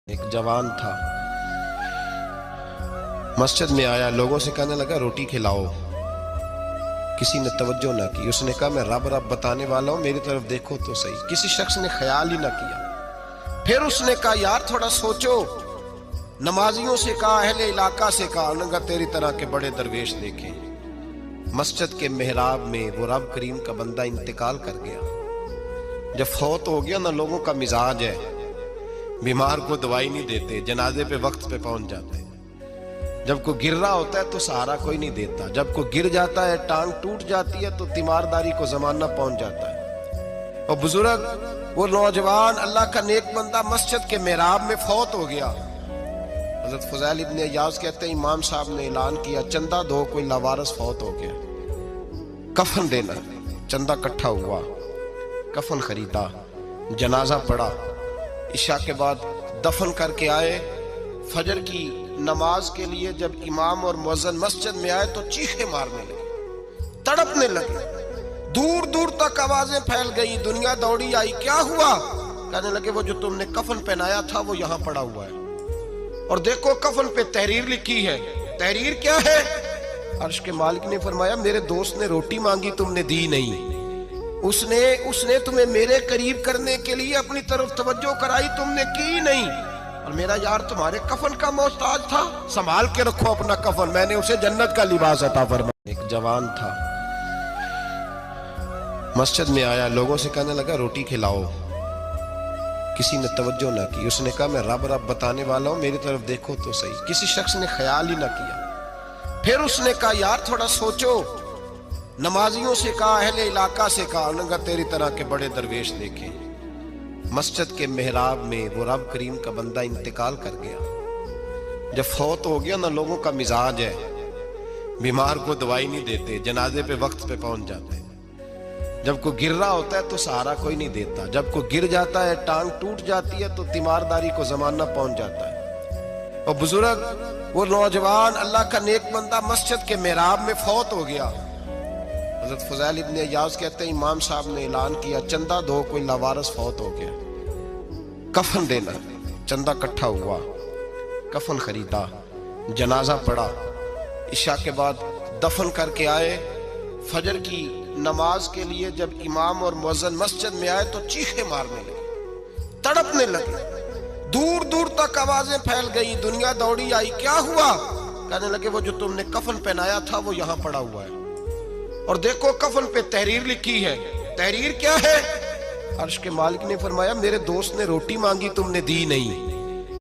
ایک جوان تھا، مسجد میں آیا، لوگوں سے کہنے لگا روٹی کھلاؤ۔ کسی نے توجہ نہ کی۔ اس نے کہا میں رب رب بتانے والا ہوں، میری طرف دیکھو تو صحیح۔ کسی شخص نے خیال ہی نہ کیا۔ پھر اس نے کہا یار تھوڑا سوچو۔ نمازیوں سے کہا، اہل علاقہ سے کہا، انہوں نے کہا تیری طرح کے بڑے درویش دیکھیں۔ مسجد کے محراب میں وہ رب کریم کا بندہ انتقال کر گیا۔ جب فوت ہو گیا نا، لوگوں کا مزاج ہے، بیمار کو دوائی نہیں دیتے، جنازے پہ وقت پہ پہنچ جاتے۔ جب کوئی گر رہا ہوتا ہے تو سہارا کوئی نہیں دیتا، جب کوئی گر جاتا ہے، ٹانگ ٹوٹ جاتی ہے تو تیمارداری کو زمانہ پہنچ جاتا ہے۔ اور بزرگ، وہ نوجوان اللہ کا نیک بندہ مسجد کے محراب میں فوت ہو گیا۔ حضرت فضیل ابن عیاض کہتے ہیں امام صاحب نے اعلان کیا چندہ دو، کوئی لاوارث فوت ہو گیا، کفن دینا۔ چندہ اکٹھا ہوا، کفن خریدا، جنازہ پڑا، عشاء کے بعد دفن کر کے آئے۔ فجر کی نماز کے لیے جب امام اور مؤذن مسجد میں آئے تو چیخیں مارنے لگے، تڑپنے لگے، دور دور تک آوازیں پھیل گئی، دنیا دوڑی آئی۔ کیا ہوا؟ کہنے لگے وہ جو تم نے کفن پہنایا تھا وہ یہاں پڑا ہوا ہے، اور دیکھو کفن پہ تحریر لکھی ہے۔ تحریر کیا ہے؟ عرش کے مالک نے فرمایا میرے دوست نے روٹی مانگی، تم نے دی نہیں۔ اس نے تمہیں میرے قریب کرنے کے لیے اپنی طرف توجہ کرائی، تم نے کی نہیں، اور میرا یار تمہارے کفن کا محتاج تھا، سنبھال کے رکھو اپنا کفن، میں نے اسے جنت کا لباس عطا فرمایا۔ ایک جوان تھا، مسجد میں آیا، لوگوں سے کہنے لگا روٹی کھلاؤ۔ کسی نے توجہ نہ کی۔ اس نے کہا میں رب رب بتانے والا ہوں، میری طرف دیکھو تو صحیح۔ کسی شخص نے خیال ہی نہ کیا۔ پھر اس نے کہا یار تھوڑا سوچو۔ نمازیوں سے کہا، اہل علاقہ سے کہا، انہوں نے کہا تیری طرح کے بڑے درویش دیکھیں۔ مسجد کے محراب میں وہ رب کریم کا بندہ انتقال کر گیا۔ جب فوت ہو گیا نا، لوگوں کا مزاج ہے، بیمار کو دوائی نہیں دیتے، جنازے پہ وقت پہ پہنچ جاتے۔ جب کوئی گر رہا ہوتا ہے تو سہارا کوئی نہیں دیتا، جب کوئی گر جاتا ہے، ٹانگ ٹوٹ جاتی ہے تو تیمارداری کو زمانہ پہنچ جاتا ہے۔ اور بزرگ، وہ نوجوان اللہ کا نیک بندہ مسجد کے محراب میں فوت ہو گیا۔ حضرت فضیل ابن عیاض کہتے ہیں امام صاحب نے اعلان کیا چندہ دو، کوئی لاوارث فوت ہو گیا، کفن دینا۔ چندہ اکٹھا ہوا، کفن خریدا، جنازہ پڑا، عشاء کے بعد دفن کر کے آئے۔ فجر کی نماز کے لیے جب امام اور مؤذن مسجد میں آئے تو چیخیں مارنے لگے، تڑپنے لگے، دور دور تک آوازیں پھیل گئی، دنیا دوڑی آئی۔ کیا ہوا؟ کہنے لگے وہ جو تم نے کفن پہنایا تھا وہ یہاں پڑا ہوا ہے، اور دیکھو کفن پہ تحریر لکھی ہے۔ تحریر کیا ہے؟ عرش کے مالک نے فرمایا میرے دوست نے روٹی مانگی، تم نے دی نہیں۔